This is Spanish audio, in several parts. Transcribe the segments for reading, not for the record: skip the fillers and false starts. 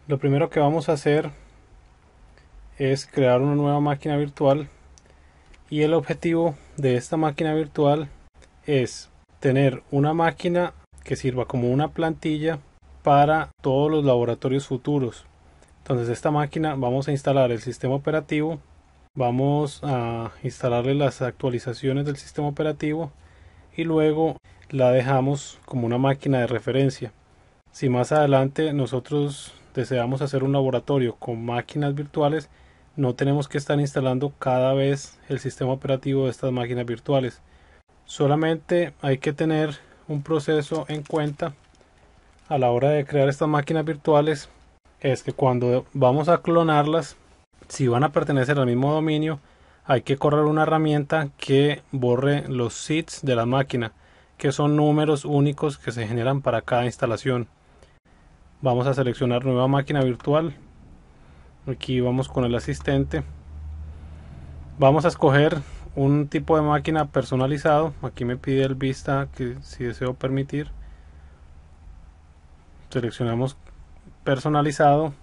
Lo primero que vamos a hacer es crear una nueva máquina virtual, y el objetivo de esta máquina virtual es tener una máquina que sirva como una plantilla para todos los laboratorios futuros. Entonces, esta máquina vamos a instalar el sistema operativo, vamos a instalarle las actualizaciones del sistema operativo y luego la dejamos como una máquina de referencia. Si más adelante nosotros deseamos hacer un laboratorio con máquinas virtuales, no tenemos que estar instalando cada vez el sistema operativo de estas máquinas virtuales. Solamente hay que tener un proceso en cuenta a la hora de crear estas máquinas virtuales, es que cuando vamos a clonarlas, si van a pertenecer al mismo dominio, hay que correr una herramienta que borre los seeds de la máquina, que son números únicos que se generan para cada instalación. Vamos a seleccionar nueva máquina virtual. Aquí vamos con el asistente. Vamos a escoger un tipo de máquina personalizado. Aquí me pide el vista que si deseo permitir. Seleccionamos personalizado,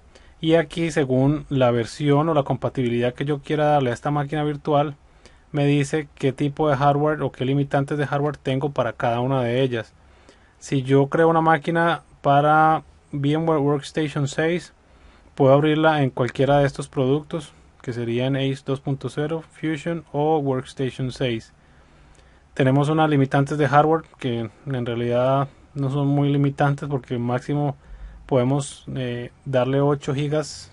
y aquí, según la versión o la compatibilidad que yo quiera darle a esta máquina virtual, me dice qué tipo de hardware o qué limitantes de hardware tengo para cada una de ellas. Si yo creo una máquina para VMware Workstation 6, puedo abrirla en cualquiera de estos productos, que serían Ace 2.0, Fusion o Workstation 6. Tenemos unas limitantes de hardware que en realidad no son muy limitantes, porque máximo podemos darle 8 gigas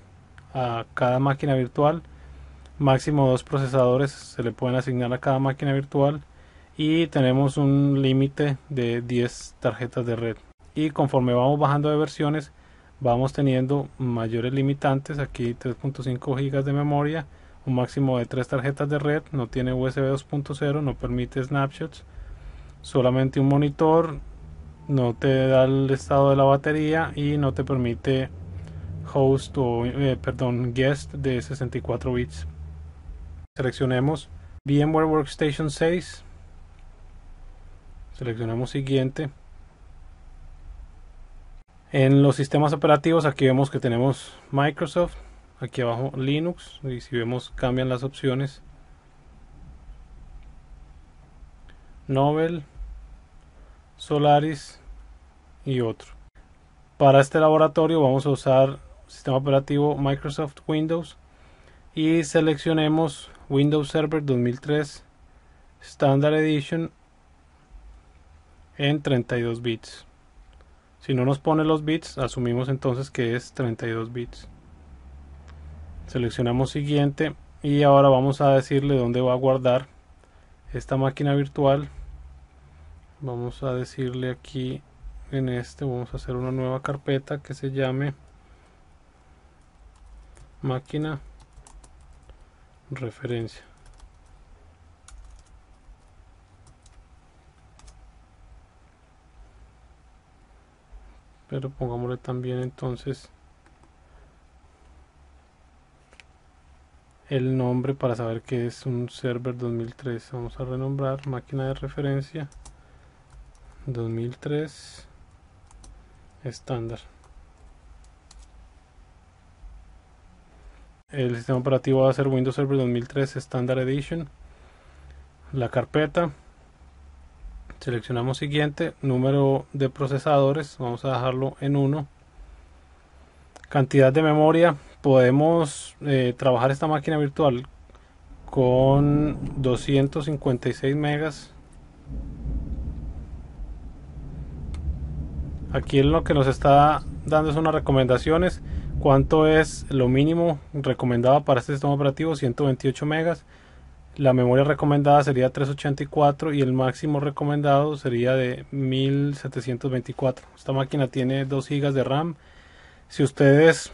a cada máquina virtual. Máximo 2 procesadores se le pueden asignar a cada máquina virtual, y tenemos un límite de 10 tarjetas de red. Y conforme vamos bajando de versiones, vamos teniendo mayores limitantes. Aquí 3.5 gigas de memoria, un máximo de 3 tarjetas de red, no tiene USB 2.0, no permite snapshots, solamente un monitor, no te da el estado de la batería y no te permite host o guest de 64 bits. Seleccionemos VMware Workstation 6, seleccionamos siguiente. En los sistemas operativos, aquí vemos que tenemos Microsoft, aquí abajo Linux, y si vemos cambian las opciones. Novell, Solaris y otro. Para este laboratorio vamos a usar sistema operativo Microsoft Windows, y seleccionemos Windows Server 2003 Standard Edition en 32 bits. Si no nos pone los bits, asumimos entonces que es 32 bits. Seleccionamos siguiente, y ahora vamos a decirle dónde va a guardar esta máquina virtual. Vamos a decirle aquí en vamos a hacer una nueva carpeta que se llame máquina referencia. Pero pongámosle también entonces el nombre para saber que es un server 2003. Vamos a renombrar máquina de referencia 2003 estándar. El sistema operativo va a ser Windows Server 2003 Standard Edition. La carpeta, seleccionamos siguiente. Número de procesadores, vamos a dejarlo en 1. Cantidad de memoria, podemos trabajar esta máquina virtual con 256 megas. Aquí lo que nos está dando es unas recomendaciones. ¿Cuánto es lo mínimo recomendado para este sistema operativo? 128 megas. La memoria recomendada sería 384 y el máximo recomendado sería de 1724. Esta máquina tiene 2 gigas de RAM. Si ustedes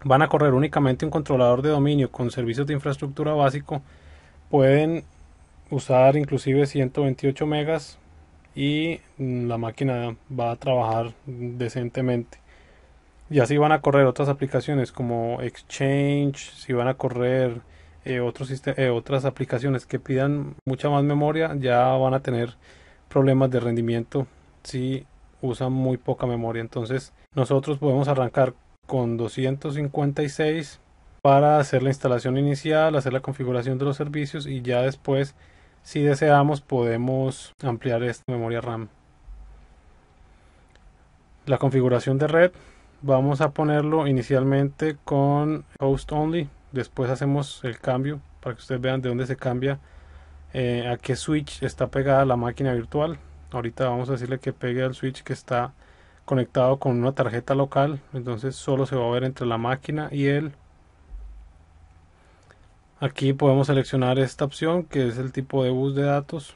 van a correr únicamente un controlador de dominio con servicios de infraestructura básico, pueden usar inclusive 128 megas y la máquina va a trabajar decentemente. Ya si van a correr otras aplicaciones como Exchange, si van a correr otras aplicaciones que pidan mucha más memoria, ya van a tener problemas de rendimiento si usan muy poca memoria. Entonces nosotros podemos arrancar con 256 para hacer la instalación inicial, hacer la configuración de los servicios y ya después, si deseamos, podemos ampliar esta memoria RAM. La configuración de red, vamos a ponerlo inicialmente con host only, después hacemos el cambio para que ustedes vean de dónde se cambia, a qué switch está pegada la máquina virtual. Ahorita vamos a decirle que pegue al switch que está conectado con una tarjeta local, entonces solo se va a ver entre la máquina y él. Aquí podemos seleccionar esta opción que es el tipo de bus de datos.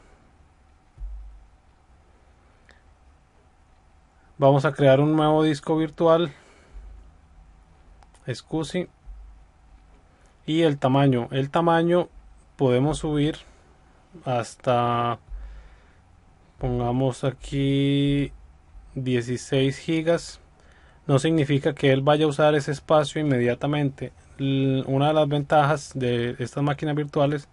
Vamos a crear un nuevo disco virtual, SCSI, y el tamaño podemos subir hasta, pongamos aquí 16 gigas. No significa que él vaya a usar ese espacio inmediatamente. Una de las ventajas de estas máquinas virtuales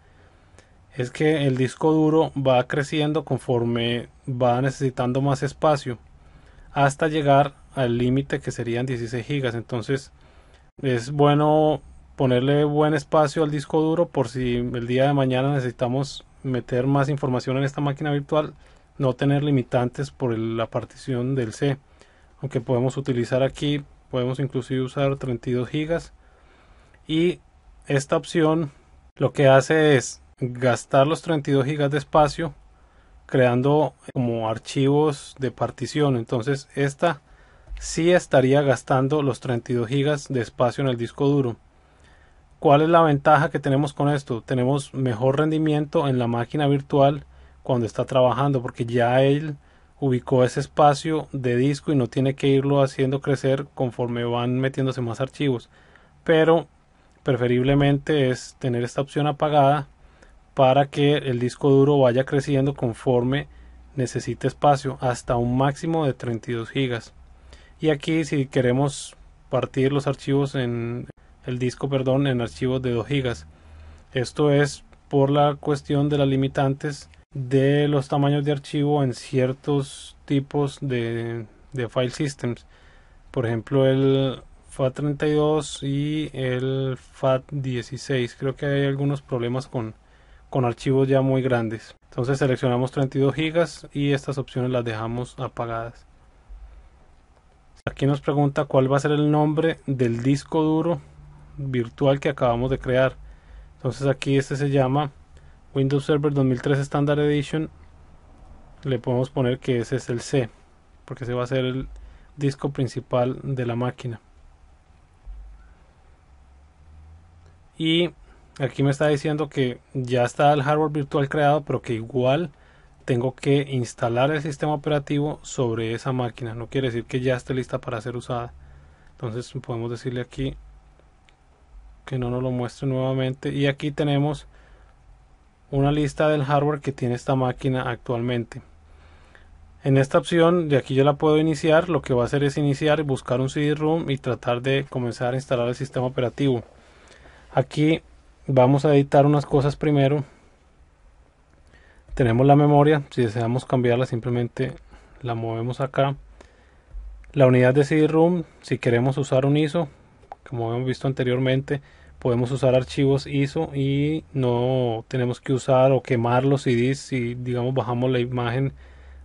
es que el disco duro va creciendo conforme va necesitando más espacio hasta llegar al límite que serían 16 gigas. Entonces es bueno ponerle buen espacio al disco duro por si el día de mañana necesitamos meter más información en esta máquina virtual, no tener limitantes por la partición del C. Aunque podemos utilizar aquí, podemos inclusive usar 32 gigas, y esta opción lo que hace es gastar los 32 gigas de espacio creando como archivos de partición. Entonces esta sí estaría gastando los 32 gigas de espacio en el disco duro. ¿Cuál es la ventaja que tenemos con esto? Tenemos mejor rendimiento en la máquina virtual cuando está trabajando, porque ya él ubicó ese espacio de disco y no tiene que irlo haciendo crecer conforme van metiéndose más archivos. Pero preferiblemente es tener esta opción apagada para que el disco duro vaya creciendo conforme necesite espacio hasta un máximo de 32 gigas. Y aquí, si queremos partir los archivos en el disco, en archivos de 2 gigas. Esto es por la cuestión de las limitantes de los tamaños de archivo en ciertos tipos de file systems. Por ejemplo, el FAT32 y el FAT16. Creo que hay algunos problemas con archivos ya muy grandes. Entonces seleccionamos 32 gigas y estas opciones las dejamos apagadas. Aquí nos pregunta cuál va a ser el nombre del disco duro virtual que acabamos de crear. Entonces aquí este se llama Windows Server 2003 Standard Edition. Le podemos poner que ese es el C, porque ese va a ser el disco principal de la máquina. Y aquí me está diciendo que ya está el hardware virtual creado, pero que igual tengo que instalar el sistema operativo sobre esa máquina. No quiere decir que ya esté lista para ser usada. Entonces podemos decirle aquí que no nos lo muestre nuevamente. Y aquí tenemos una lista del hardware que tiene esta máquina actualmente. En esta opción de aquí yo la puedo iniciar. Lo que va a hacer es iniciar y buscar un CD-ROM y tratar de comenzar a instalar el sistema operativo. Aquí vamos a editar unas cosas primero. Tenemos la memoria, si deseamos cambiarla simplemente la movemos acá. La unidad de CD-ROM, si queremos usar un ISO, como hemos visto anteriormente, podemos usar archivos ISO y no tenemos que usar o quemar los CDs si digamos bajamos la imagen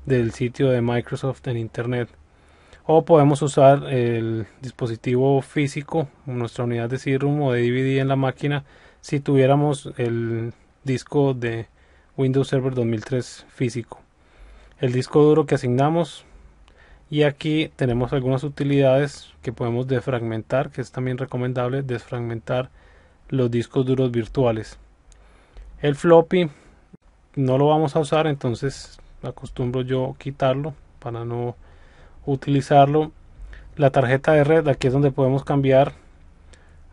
del sitio de Microsoft en internet. O podemos usar el dispositivo físico, nuestra unidad de CD-ROM o de DVD en la máquina, si tuviéramos el disco de Windows Server 2003 físico. El disco duro que asignamos, y aquí tenemos algunas utilidades que podemos desfragmentar, que es también recomendable desfragmentar los discos duros virtuales. El floppy no lo vamos a usar, entonces acostumbro yo quitarlo para no utilizarlo. La tarjeta de red, aquí es donde podemos cambiar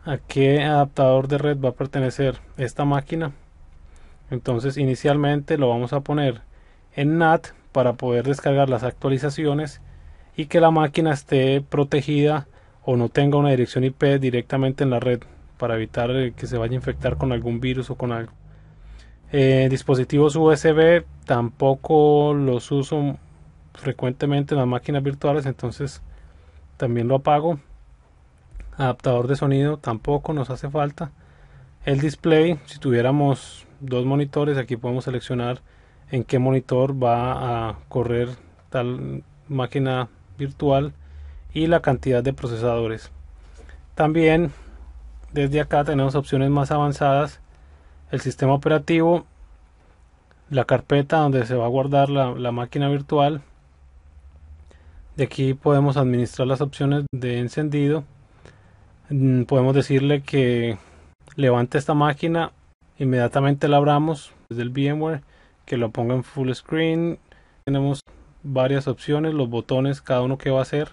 a qué adaptador de red va a pertenecer esta máquina. Entonces inicialmente lo vamos a poner en NAT para poder descargar las actualizaciones y que la máquina esté protegida o no tenga una dirección IP directamente en la red para evitar que se vaya a infectar con algún virus o con algo. Dispositivos USB tampoco los uso frecuentemente en las máquinas virtuales, entonces también lo apago. Adaptador de sonido tampoco nos hace falta. El display, si tuviéramos dos monitores, aquí podemos seleccionar en qué monitor va a correr tal máquina virtual y la cantidad de procesadores. También desde acá tenemos opciones más avanzadas: el sistema operativo, la carpeta donde se va a guardar la máquina virtual. De aquí podemos administrar las opciones de encendido. Podemos decirle que levante esta máquina, inmediatamente la abramos desde el VMware, que lo ponga en full screen. Tenemos varias opciones, los botones, cada uno que va a hacer.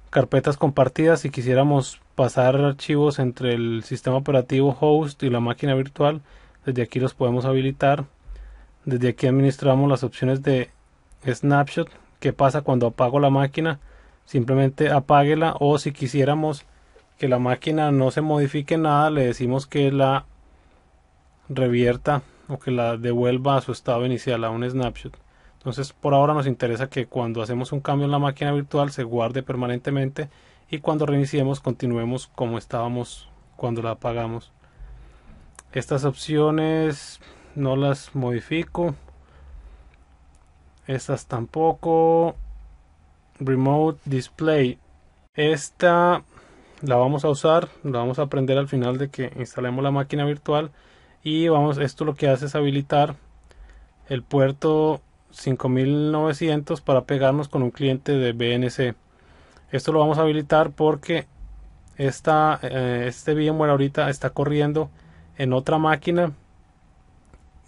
Carpetas compartidas, si quisiéramos pasar archivos entre el sistema operativo host y la máquina virtual, desde aquí los podemos habilitar. Desde aquí administramos las opciones de snapshot. ¿Qué pasa cuando apago la máquina? Simplemente apáguela, o si quisiéramos que la máquina no se modifique nada, le decimos que la revierta o que la devuelva a su estado inicial, a un snapshot. Entonces, por ahora nos interesa que cuando hacemos un cambio en la máquina virtual se guarde permanentemente, y cuando reiniciemos continuemos como estábamos cuando la apagamos. Estas opciones no las modifico, estas tampoco. Remote Display, esta la vamos a usar, la vamos a aprender al final de que instalemos la máquina virtual. Y esto lo que hace es habilitar el puerto 5900 para pegarnos con un cliente de BNC. Esto lo vamos a habilitar porque este VMware ahorita está corriendo en otra máquina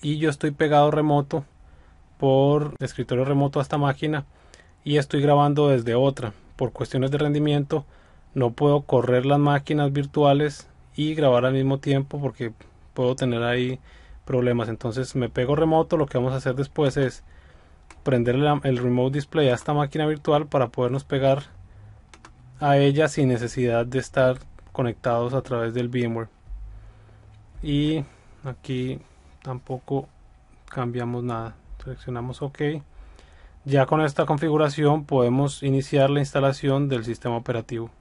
y yo estoy pegado remoto por escritorio remoto a esta máquina, y estoy grabando desde otra. Por cuestiones de rendimiento no puedo correr las máquinas virtuales y grabar al mismo tiempo porque puedo tener ahí problemas. Entonces me pego remoto. Lo que vamos a hacer después es prender el remote display a esta máquina virtual para podernos pegar a ella sin necesidad de estar conectados a través del VMware. Y aquí tampoco cambiamos nada, seleccionamos OK. Ya con esta configuración podemos iniciar la instalación del sistema operativo.